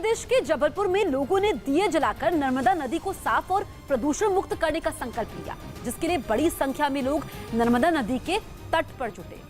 प्रदेश के जबलपुर में लोगों ने दिए जलाकर नर्मदा नदी को साफ और प्रदूषण मुक्त करने का संकल्प लिया, जिसके लिए बड़ी संख्या में लोग नर्मदा नदी के तट पर जुटे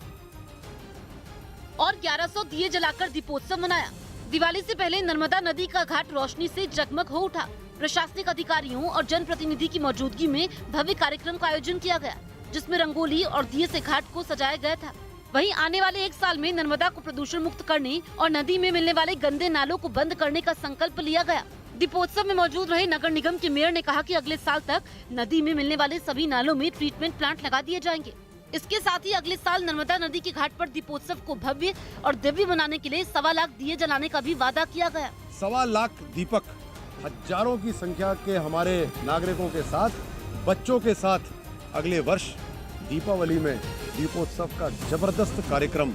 और 1100 दिए जलाकर दीपोत्सव मनाया। दिवाली से पहले नर्मदा नदी का घाट रोशनी से जगमग हो उठा। प्रशासनिक अधिकारियों और जनप्रतिनिधि की मौजूदगी में भव्य कार्यक्रम का आयोजन किया गया, जिसमें रंगोली और दिए से घाट को सजाया गया था। वहीं आने वाले 1 साल में नर्मदा को प्रदूषण मुक्त करने और नदी में मिलने वाले गंदे नालों को बंद करने का संकल्प लिया गया। दीपोत्सव में मौजूद रहे नगर निगम के मेयर ने कहा कि अगले साल तक नदी में मिलने वाले सभी नालों में ट्रीटमेंट प्लांट लगा दिए जाएंगे। इसके साथ ही अगले साल नर्मदा नदी के घाट पर दीपोत्सव को भव्य और दिव्य बनाने के लिए 1.25 लाख दिए जलाने का भी वादा किया गया। 1.25 लाख दीपक हजारों की संख्या के हमारे नागरिकों के साथ, बच्चों के साथ अगले वर्ष दीपावली में दीपोत्सव का जबरदस्त कार्यक्रम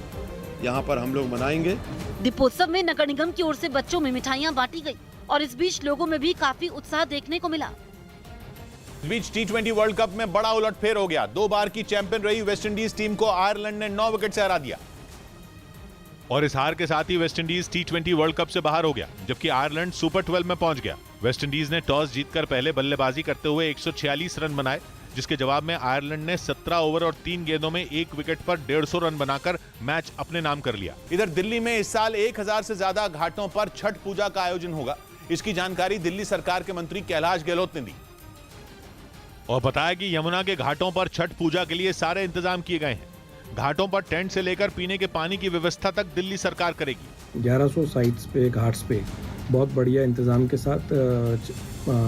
यहाँ पर हम लोग मनाएंगे। दीपोत्सव में नगर निगम की ओर से बच्चों में मिठाइयाँ बांटी गयी और इस बीच लोगों में भी काफी उत्साह देखने को मिला। इस बीच T20 वर्ल्ड कप में बड़ा उलटफेर हो गया। 2 बार की चैंपियन रही वेस्टइंडीज टीम को आयरलैंड ने 9 विकेट से हरा दिया और इस हार के साथ ही वेस्टइंडीज T20 वर्ल्ड कप से बाहर हो गया, जबकि आयरलैंड सुपर 12 में पहुंच गया। वेस्टइंडीज ने टॉस जीतकर पहले बल्लेबाजी करते हुए 146 रन बनाए, जिसके जवाब में आयरलैंड ने 17 ओवर और 3 गेंदों में 1 विकेट पर 150 रन बनाकर मैच अपने नाम कर लिया। इधर दिल्ली में इस साल 1000 से ज्यादा घाटों पर छठ पूजा का आयोजन होगा। इसकी जानकारी दिल्ली सरकार के मंत्री कैलाश गहलोत ने दी और बताया कि यमुना के घाटों पर छठ पूजा के लिए सारे इंतजाम किए गए हैं। घाटों पर टेंट से लेकर पीने के पानी की व्यवस्था तक दिल्ली सरकार करेगी। 1100 साइट्स पे, घाट्स पे बहुत बढ़िया इंतजाम के साथ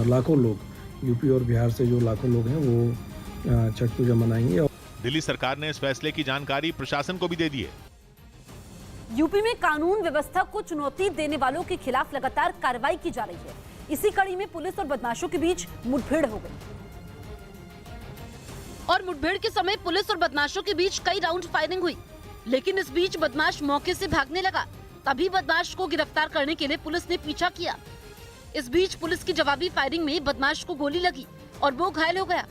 लाखों लोग, यूपी और बिहार से जो लाखों लोग हैं वो छठ पूजा मनाएंगे। दिल्ली सरकार ने इस फैसले की जानकारी प्रशासन को भी दे दी है। यूपी में कानून व्यवस्था को चुनौती देने वालों के खिलाफ लगातार कार्रवाई की जा रही है। इसी कड़ी में पुलिस और बदमाशों के बीच मुठभेड़ हो गई और मुठभेड़ के समय पुलिस और बदमाशों के बीच कई राउंड फायरिंग हुई, लेकिन इस बीच बदमाश मौके से भागने लगा। तभी बदमाश को गिरफ्तार करने के लिए पुलिस ने पीछा किया। इस बीच पुलिस की जवाबी फायरिंग में बदमाश को गोली लगी और वो घायल हो गया।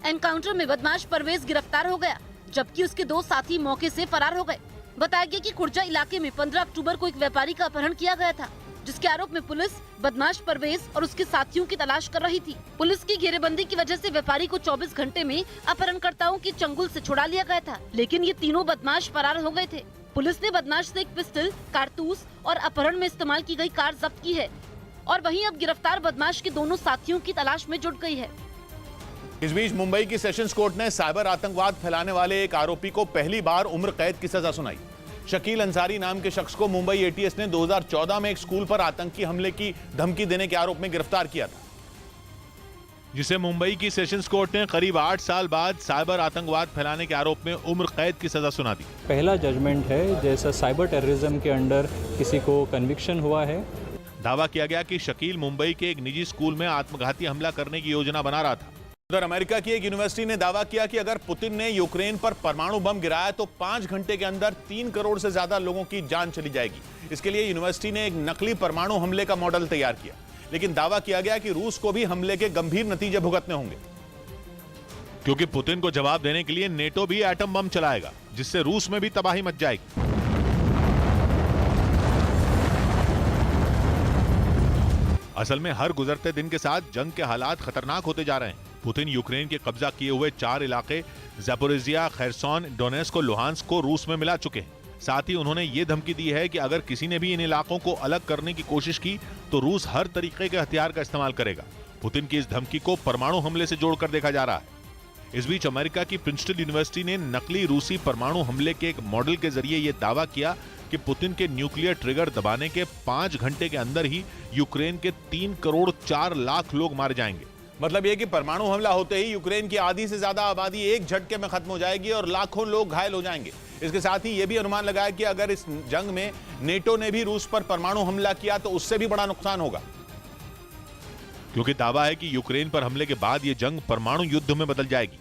एनकाउंटर में बदमाश परवेज गिरफ्तार हो गया, जबकि उसके 2 साथी मौके से फरार हो गए। बताया गया कि खुर्जा इलाके में 15 अक्टूबर को एक व्यापारी का अपहरण किया गया था, जिसके आरोप में पुलिस बदमाश परवेज और उसके साथियों की तलाश कर रही थी। पुलिस की घेरेबंदी की वजह से व्यापारी को 24 घंटे में अपहरणकर्ताओं के चंगुल से छुड़ा लिया गया था, लेकिन ये तीनों बदमाश फरार हो गए थे। पुलिस ने बदमाश से एक पिस्टल, कारतूस और अपहरण में इस्तेमाल की गई कार जब्त की है और वहीं अब गिरफ्तार बदमाश के दोनों साथियों की तलाश में जुट गई है। इस बीच मुंबई की सेशंस कोर्ट ने साइबर आतंकवाद फैलाने वाले एक आरोपी को पहली बार उम्र कैद की सजा सुनाई। शकील अंसारी नाम के शख्स को मुंबई एटीएस ने 2014 में एक स्कूल पर आतंकी हमले की धमकी देने के आरोप में गिरफ्तार किया था, जिसे मुंबई की सेशंस कोर्ट ने करीब 8 साल बाद साइबर आतंकवाद फैलाने के आरोप में उम्र कैद की सजा सुना दी। पहला जजमेंट है जैसा साइबर टेररिज्म के अंडर किसी को कन्विक्शन हुआ है। दावा किया गया कि शकील मुंबई के एक निजी स्कूल में आत्मघाती हमला करने की योजना बना रहा था। उधर अमेरिका की एक यूनिवर्सिटी ने दावा किया कि अगर पुतिन ने यूक्रेन पर परमाणु बम गिराया तो 5 घंटे के अंदर 3 करोड़ से ज्यादा लोगों की जान चली जाएगी। इसके लिए यूनिवर्सिटी ने एक नकली परमाणु हमले का मॉडल तैयार किया, लेकिन दावा किया गया कि रूस को भी हमले के गंभीर नतीजे भुगतने होंगे, क्योंकि पुतिन को जवाब देने के लिए नेटो भी एटम बम चलाएगा, जिससे रूस में भी तबाही मच जाएगी। असल में हर गुजरते दिन के साथ जंग के हालात खतरनाक होते जा रहे हैं। पुतिन यूक्रेन के कब्जा किए हुए 4 इलाके ज़ैपोरिज़िया, खैरसोन, डोनेस्क और लुहांस्क को रूस में मिला चुके हैं। साथ ही उन्होंने ये धमकी दी है कि अगर किसी ने भी इन इलाकों को अलग करने की कोशिश की तो रूस हर तरीके के हथियार का इस्तेमाल करेगा। पुतिन की इस धमकी को परमाणु हमले से जोड़कर देखा जा रहा है। इस बीच अमेरिका की प्रिंसटन यूनिवर्सिटी ने नकली रूसी परमाणु हमले के एक मॉडल के जरिए यह दावा किया कि पुतिन के न्यूक्लियर ट्रिगर दबाने के 5 घंटे के अंदर ही यूक्रेन के 3 करोड़ 4 लाख लोग मारे जाएंगे। मतलब यह कि परमाणु हमला होते ही यूक्रेन की आधी से ज्यादा आबादी एक झटके में खत्म हो जाएगी और लाखों लोग घायल हो जाएंगे। इसके साथ ही यह भी अनुमान लगाया कि अगर इस जंग में नेटो ने भी रूस पर परमाणु हमला किया तो उससे भी बड़ा नुकसान होगा, क्योंकि दावा है कि यूक्रेन पर हमले के बाद यह जंग परमाणु युद्ध में बदल जाएगी।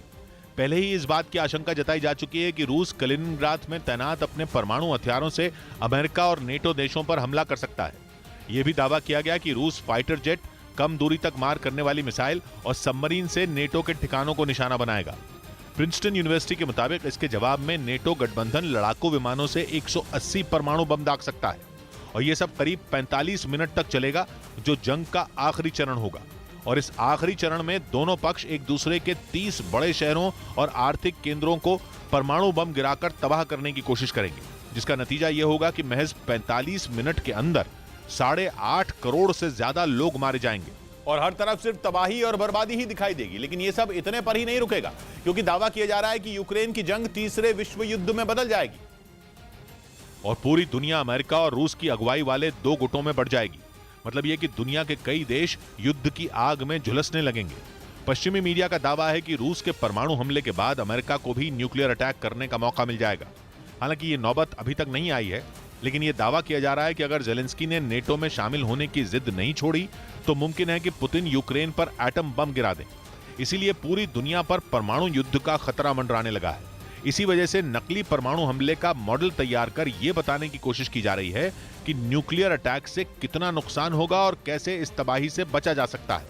पहले ही इस बात की आशंका जताई जा चुकी है कि रूस कलिनिंग्राद में तैनात अपने परमाणु हथियारों से अमेरिका और नेटो देशों पर हमला कर सकता है। यह भी दावा किया गया कि रूस फाइटर जेट, कम दूरी तक मार करने वाली मिसाइल और सबमरीन से नेटो के ठिकानों को निशाना बनाएगा। प्रिंसटन यूनिवर्सिटी के मुताबिक इसके जवाब में नेटो गठबंधन लड़ाकू विमानों से 180 परमाणु बम दाग सकता है और ये सब करीब 45 मिनट तक चलेगा, जो जंग का आखिरी चरण होगा। और इस आखिरी चरण में दोनों पक्ष एक दूसरे के 30 बड़े शहरों और आर्थिक केंद्रों को परमाणु बम गिराकर तबाह करने की कोशिश करेंगे, जिसका नतीजा यह होगा कि महज 45 मिनट के अंदर 8.5 करोड़ से ज्यादा लोग मारे जाएंगे और हर तरफ सिर्फ तबाही और बर्बादी ही दिखाई देगी। लेकिन यह सब इतने पर ही नहीं रुकेगा, क्योंकि दावा किया जा रहा है कि यूक्रेन की जंग तीसरे विश्व युद्ध में बदल जाएगी और पूरी दुनिया अमेरिका और रूस की अगुवाई वाले 2 गुटों में बढ़ जाएगी। मतलब यह कि दुनिया के कई देश युद्ध की आग में झुलसने लगेंगे। पश्चिमी मीडिया का दावा है कि रूस के परमाणु हमले के बाद अमेरिका को भी न्यूक्लियर अटैक करने का मौका मिल जाएगा। हालांकि ये नौबत अभी तक नहीं आई है, लेकिन यह दावा किया जा रहा है कि अगर जेलेंस्की ने नेटो में शामिल होने की जिद नहीं छोड़ी तो मुमकिन है कि पुतिन यूक्रेन पर एटम बम गिरा दें। इसीलिए पूरी दुनिया पर परमाणु युद्ध का खतरा मंडराने लगा है। इसी वजह से नकली परमाणु हमले का मॉडल तैयार कर यह बताने की कोशिश की जा रही है कि न्यूक्लियर अटैक से कितना नुकसान होगा और कैसे इस तबाही से बचा जा सकता है।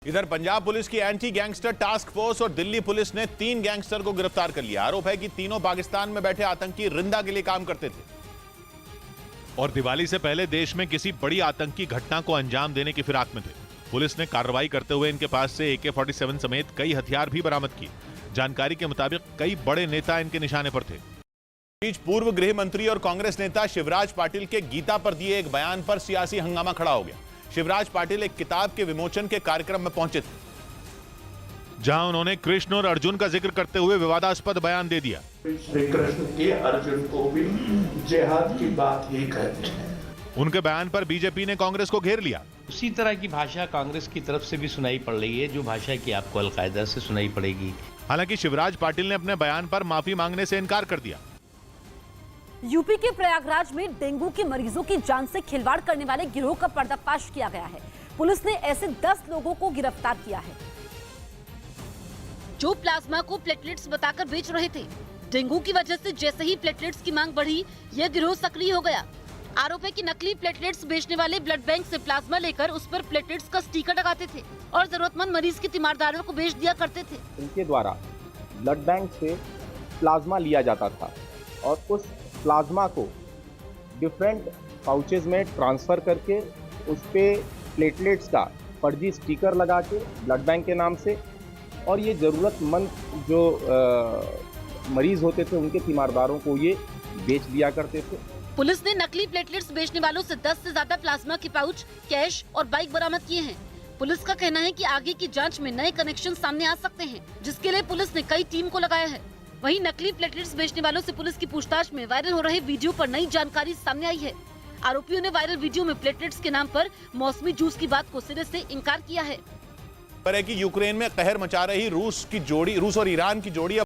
इधर पंजाब पुलिस की एंटी गैंगस्टर टास्क फोर्स और दिल्ली पुलिस ने 3 गैंगस्टर को गिरफ्तार कर लिया। आरोप है कि तीनों पाकिस्तान में बैठे आतंकी रिंदा के लिए काम करते थे और दिवाली से पहले देश में किसी बड़ी आतंकी घटना को अंजाम देने की फिराक में थे। पुलिस ने कार्रवाई करते हुए इनके पास से AK-47 समेत कई हथियार भी बरामद किए। जानकारी के मुताबिक कई बड़े नेता इनके निशाने पर थे। बीच पूर्व गृह मंत्री और कांग्रेस नेता शिवराज पाटिल के गीता पर दिए एक बयान पर सियासी हंगामा खड़ा हो गया। शिवराज पाटिल एक किताब के विमोचन के कार्यक्रम में पहुंचे थे, जहां उन्होंने कृष्ण और अर्जुन का जिक्र करते हुए विवादास्पद बयान दे दिया। श्री कृष्ण के अर्जुन को भी जिहाद की बात ही कहते हैं। उनके बयान पर बीजेपी ने कांग्रेस को घेर लिया। उसी तरह की भाषा कांग्रेस की तरफ से भी सुनाई पड़ रही है, जो भाषा की आपको अलकायदा से सुनाई पड़ेगी। हालांकि शिवराज पाटिल ने अपने बयान पर माफी मांगने से इनकार कर दिया। यूपी के प्रयागराज में डेंगू के मरीजों की जान से खिलवाड़ करने वाले गिरोह का पर्दाफाश किया गया है। पुलिस ने ऐसे 10 लोगों को गिरफ्तार किया है, जो प्लाज्मा को प्लेटलेट्स बताकर बेच रहे थे। डेंगू की वजह से जैसे ही प्लेटलेट्स की मांग बढ़ी, यह गिरोह सक्रिय हो गया। आरोप है कि नकली प्लेटलेट्स बेचने वाले ब्लड बैंक से प्लाज्मा लेकर उस पर प्लेटलेट्स का स्टिकर लगाते थे और जरूरतमंद मरीज की तीमारदारों को बेच दिया करते थे। इनके द्वारा ब्लड बैंक से प्लाज्मा लिया जाता था और उस प्लाज्मा को डिफरेंट पाउचेज में ट्रांसफ़र करके उस पर प्लेटलेट्स का फर्जी स्टिकर लगा के ब्लड बैंक के नाम से, और ये ज़रूरतमंद जो मरीज़ होते थे उनके तीमारदारों को ये बेच दिया करते थे। पुलिस ने नकली प्लेटलेट्स बेचने वालों से 10 से ज्यादा प्लाज्मा के पाउच, कैश और बाइक बरामद किए हैं। पुलिस का कहना है कि आगे की जांच में नए कनेक्शन सामने आ सकते हैं, जिसके लिए पुलिस ने कई टीम को लगाया है। वहीं नकली प्लेटलेट्स बेचने वालों से पुलिस की पूछताछ में वायरल हो रहे वीडियो पर नई जानकारी सामने आई है। आरोपियों ने वायरल वीडियो में प्लेटलेट्स के नाम पर मौसमी जूस की बात को सिरे से इनकार किया है। पर है कि यूक्रेन में कहर मचा रही रूस और ईरान की जोड़ी